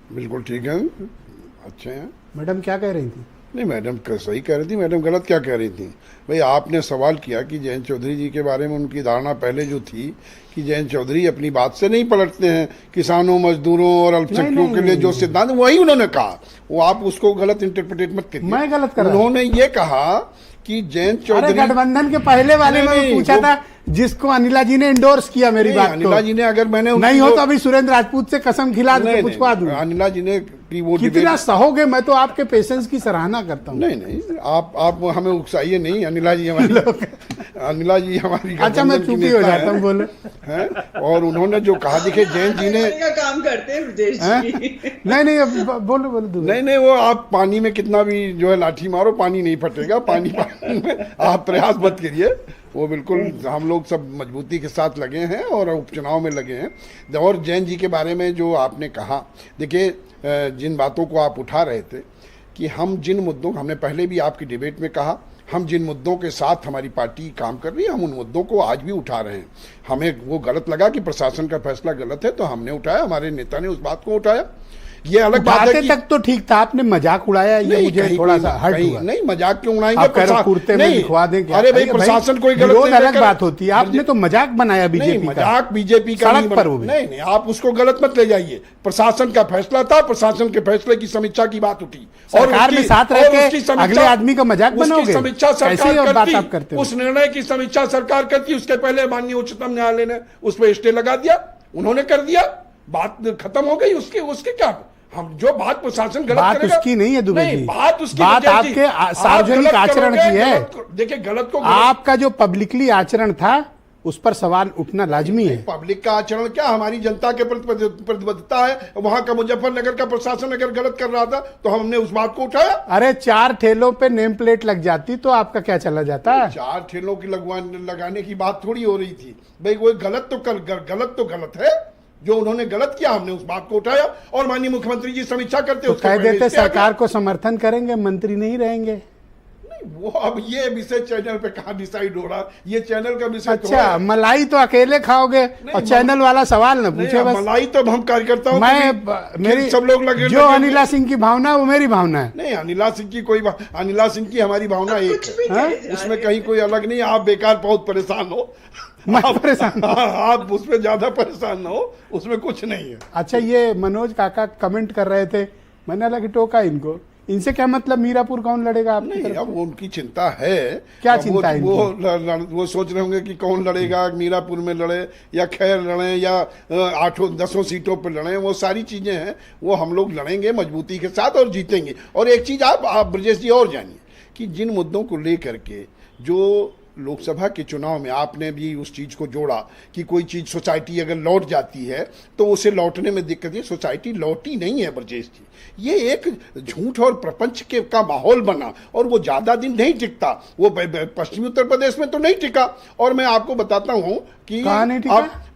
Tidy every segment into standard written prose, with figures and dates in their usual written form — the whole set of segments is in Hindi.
बिल्कुल ठीक है, अच्छे हैं। मैडम क्या कह रही थी? नहीं, मैडम सही कह रही थी। मैडम गलत क्या कह रही थी? भाई आपने सवाल किया कि जयंत चौधरी जी के बारे में उनकी धारणा पहले जो थी कि जयंत चौधरी अपनी बात से नहीं पलटते हैं, किसानों, मजदूरों और अल्पसंख्यकों के लिए जो सिद्धांत, वही उन्होंने कहा। वो आप उसको गलत इंटरप्रिटेट मत करिए। मैं गलत कर रहा हूं। उन्होंने ये कहा कि जयंत चौधरी गठबंधन के पहले वाले में पूछा था, जिसको अनिला जी ने इंडोर्स किया मेरी बात। अनिला जी ने, अगर मैंने नहीं हो तो अभी सुरेंद्र राजपूत से कसम खिला दे पूछवा दूं। अनिला जी ने कि वो कितना सहोगे, मैं तो आपके पेशेंस की सराहना करता हूँ। नहीं, आप हमें उकसाइए नहीं। अनिला जी हमारी अच्छा, मैं चुपी हो जाता हूँ, बोले हैं। और उन्होंने जो कहा, देखिए जयंत जी ने काम करते हैं ब्रजेश जी। नहीं बोलो नहीं, वो आप पानी में कितना भी जो है लाठी मारो, पानी नहीं फटेगा। पानी में आप प्रयास मत करिए। वो बिल्कुल हम लोग सब मजबूती के साथ लगे हैं और उपचुनाव में लगे हैं। और जयंत जी के बारे में जो आपने कहा, देखिए जिन बातों को आप उठा रहे थे कि हम जिन मुद्दों, हमने पहले भी आपकी डिबेट में कहा, हम जिन मुद्दों के साथ हमारी पार्टी काम कर रही है, हम उन मुद्दों को आज भी उठा रहे हैं। हमें वो गलत लगा कि प्रशासन का फैसला गलत है, तो हमने उठाया, हमारे नेता ने उस बात को उठाया। ये अलग बात है कि तक तो ठीक था, आपने मजाक उड़ाया, ये मुझे थोड़ा सा हर्ट हुआ। नहीं, मजाक क्यों उड़ाएंगे? कुर्ते में दिखवा देंगे। अरे भाई, प्रशासन कोई गलत नहीं, अलग बात होती है। आपने तो मजाक बनाया बीजेपी का। मजाक बीजेपी का सड़क पर हो। नहीं, आप उसको गलत मत ले जाइए। प्रशासन का फैसला था, प्रशासन के फैसले की समीक्षा की बात उठी, सरकार में साथ रह के अगले आदमी का मजाक बनाओगे? समीक्षा सरकार करती, उस निर्णय की समीक्षा सरकार करती। उसके पहले माननीय उच्चतम न्यायालय ने उस पर स्टे लगा दिया, उन्होंने कर दिया, बात खत्म हो गई। उसके क्या, हम जो बात प्रशासन गलत बात करेगा, उसकी नहीं है दुबे जी, बात उसकी, बात आपके सार्वजनिक आचरण की है। देखिए गलत को, आपका जो पब्लिकली आचरण था उस पर सवाल उठना लाजमी है। पब्लिक का आचरण क्या, हमारी जनता के प्रति प्रतिबद्धता है। वहां का मुजफ्फरनगर का प्रशासन अगर गलत कर रहा था तो हमने उस बात को उठाया। अरे 4 ठेलों पे नेम प्लेट लग जाती तो आपका क्या चला जाता? 4 ठेलों की लगाने की बात थोड़ी हो रही थी भाई। वो गलत तो गलत है। जो उन्होंने गलत किया, हमने उस बात को उठाया और माननीय मुख्यमंत्री जी समीक्षा करते, तो कह देते सरकार को समर्थन करेंगे, मंत्री नहीं रहेंगे। नहीं, वो अब ये विषय चैनल पे कहाँ डिसाइड हो रहा, ये चैनल का विषय। अच्छा, मलाई तो अकेले खाओगे और चैनल वाला सवाल न पूछे। बस मलाई तो हम कार्यकर्ताओं, मेरी सब लोग लगे, जो अनिला सिंह की भावना है वो मेरी भावना है। नहीं, अनिला सिंह की हमारी भावना एक है, उसमें कहीं कोई अलग नहीं। आप बेकार बहुत परेशान हो, आप उसमें ज्यादा परेशान ना हो, उसमें कुछ नहीं है। अच्छा, ये मनोज काका कमेंट कर रहे थे, मैंने लगा टोका इनको, इनसे क्या मतलब मीरापुर कौन लड़ेगा? आप नहीं, अब उनकी चिंता है। क्या चिंता है? वो सोच रहे होंगे कि कौन लड़ेगा, मीरापुर में लड़े या खैर लड़े या 8-10 सीटों पर लड़े। वो सारी चीजें हैं, वो हम लोग लड़ेंगे मजबूती के साथ और जीतेंगे। और एक चीज आप ब्रजेश जी और जानिए कि जिन मुद्दों को लेकर के जो लोकसभा के चुनाव में आपने भी उस चीज को जोड़ा कि कोई चीज सोसाइटी अगर लौट जाती है तो उसे लौटने में दिक्कत है। सोसाइटी लौटी नहीं है ब्रजेश जी, ये एक झूठ और प्रपंच का माहौल बना और वो ज्यादा दिन नहीं टिकता। वो पश्चिमी उत्तर प्रदेश में तो नहीं टिका, और मैं आपको बताता हूँ कि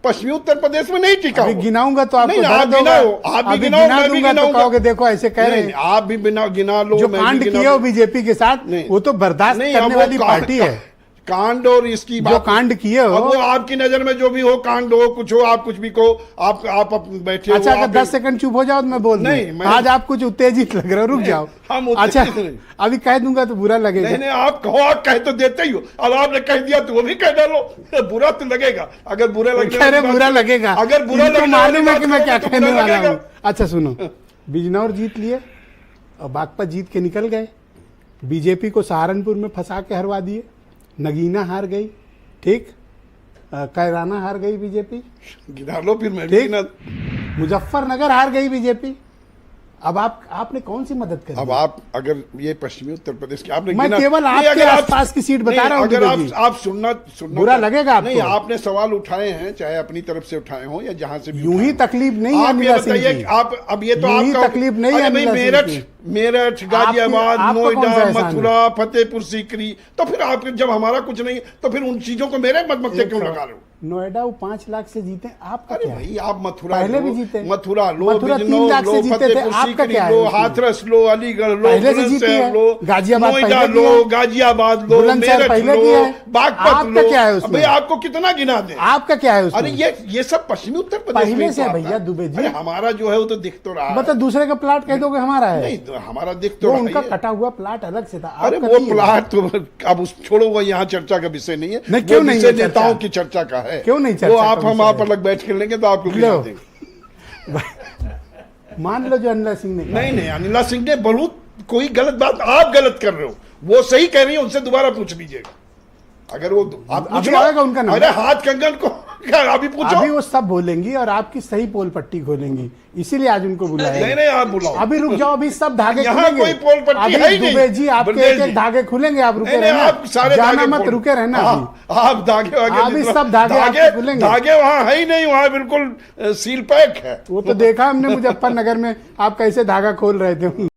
पश्चिमी उत्तर प्रदेश में नहीं टिका। गिनाऊंगा तो आप भी गिनाओ, देखो ऐसे कह रहे हैं। आप भी गिना लो। जो कांड किया बीजेपी के साथ, वो तो बर्दाश्त करने वाली पार्टी है। कांड और इसकी जो कांड किए हो, वो आपकी नजर में जो भी हो, कांड हो, कुछ हो, आप कुछ भी कहो, आप बैठे अच्छा, अगर 10 सेकंड चुप हो जाओ तो मैं बोल नहीं, आज आप कुछ उत्तेजित लग रहे हो, रुक जाओ। अच्छा, अभी कह दूंगा तो बुरा लगेगा। नहीं, आप कहो, आप कह तो देते ही हो। अब आपने कह दिया तो वो भी कह डालो, बुरा तो लगेगा। अगर बुरा लगेगा, अगर बुरा मालूम है कि मैं क्या कहने वाला हूँ। अच्छा सुनो, बिजनौर जीत लिए और बागपत जीत के निकल गए, बीजेपी को सहारनपुर में फंसा के हरवा दिए, नगीना हार गई, ठीक, कैराना हार गई बीजेपी, गिना लो फिर मैं भी गिना। मुजफ्फरनगर हार गई बीजेपी। अब आपने कौन सी मदद करी? अब आप अगर ये पश्चिमी उत्तर प्रदेश की आपने, मैं केवल आपके आसपास की सीट बता रहा हूं। अगर आप सुनना बुरा लगेगा आपको? नहीं, आपने सवाल उठाए हैं, चाहे अपनी तरफ से उठाए हो या जहां से भी। यूं ही तकलीफ नहीं है। आप ये बताइए, आप अब ये तो आपका तकलीफ नहीं है। मेरठ, गाजियाबाद, नोएडा, मथुरा, फतेहपुर सीकरी, तो फिर आप जब हमारा कुछ नहीं तो फिर उन चीजों को मेरे मत से क्यों लगा रहे हो? नोएडा वो 5 लाख से जीते, आपका अरे क्या है? भाई आप मथुरा पहले लो, भी जीते। मथुरा लो, मथुरा 3 बिजनौर लाख लो, से जीते थे, फतेहपुर आपका सीकरी क्या है लो, उसमें? हाथरस लो, अलीगढ़ लो, पहले से जीती बुलंदशहर है। लो, गाजियाबाद नोएडा पहले की लो, है। गाजियाबाद लो, बुलंदशहर मेरठ पहले लो, की है। बागपत आपका लो। क्या है उसमें? अबे आपको कितना गिना दें? आपका क्या है अरे उसमें? ये सब पश्चिमी उत्तर प्रदेश में पहले ही से तो है आता भैया दुबे जी। अरे हमारा जो है वो तो दिख तो रहा है। मतलब दूसरे का प्लाट कह दोगे हमारा है? नहीं तो हमारा दिख तो वो रहा उनका ही है। कटा हुआ प्लाट अलग से था, अरे आपका वो नहीं है। प्लाट तो अब उस छोड़ो, वो यहाँ चर्चा का विषय नहीं है। नहीं, क्यों वो नहीं विषय है चर्चा? नेताओं की चर्चा का है। क्यों नहीं वो चर्चा आप का हम विषय आप है? अलग बैठ के लेंगे तो आपको गिना लो। देंगे। मान लो जो अनिला सिंह ने कहा। नहीं नहीं, अनिला सिंह ने बहुत कोई गलत बात आप गलत कर रहे हो, वो सही कह रही है, उनसे दोबारा पूछ लीजिएगा। अगर वो आप पूछ अभी लो, आएगा उनका नंबर। अरे हाथ कंगन को अभी पूछो। अभी वो सब बोलेंगी और आपकी सही पोल पट्टी खोलेंगी, इसीलिए आज उनको बुलाया नहीं है। नहीं, आप बुलाओ। अभी रुक जाओ, अभी सब धागे यहाँ खुलेंगे। कोई पोल पट्टी अभी है ही नहीं। दुबे जी आपके ब्रजेश एक एक जी। धागे खुलेंगे, आप रुके नहीं नहीं, रहना, आप सारे जाना धागे मत, खोल- रुके रहना अभी। आप धागे वागे अभी जितना- सब धागे आपके खुलेंगे। धागे वहाँ है ही नहीं, वहाँ बिल्कुल सील पैक है। वो तो देखा हमने मुजफ्फरनगर में, आप कैसे धागा खोल रहे थे।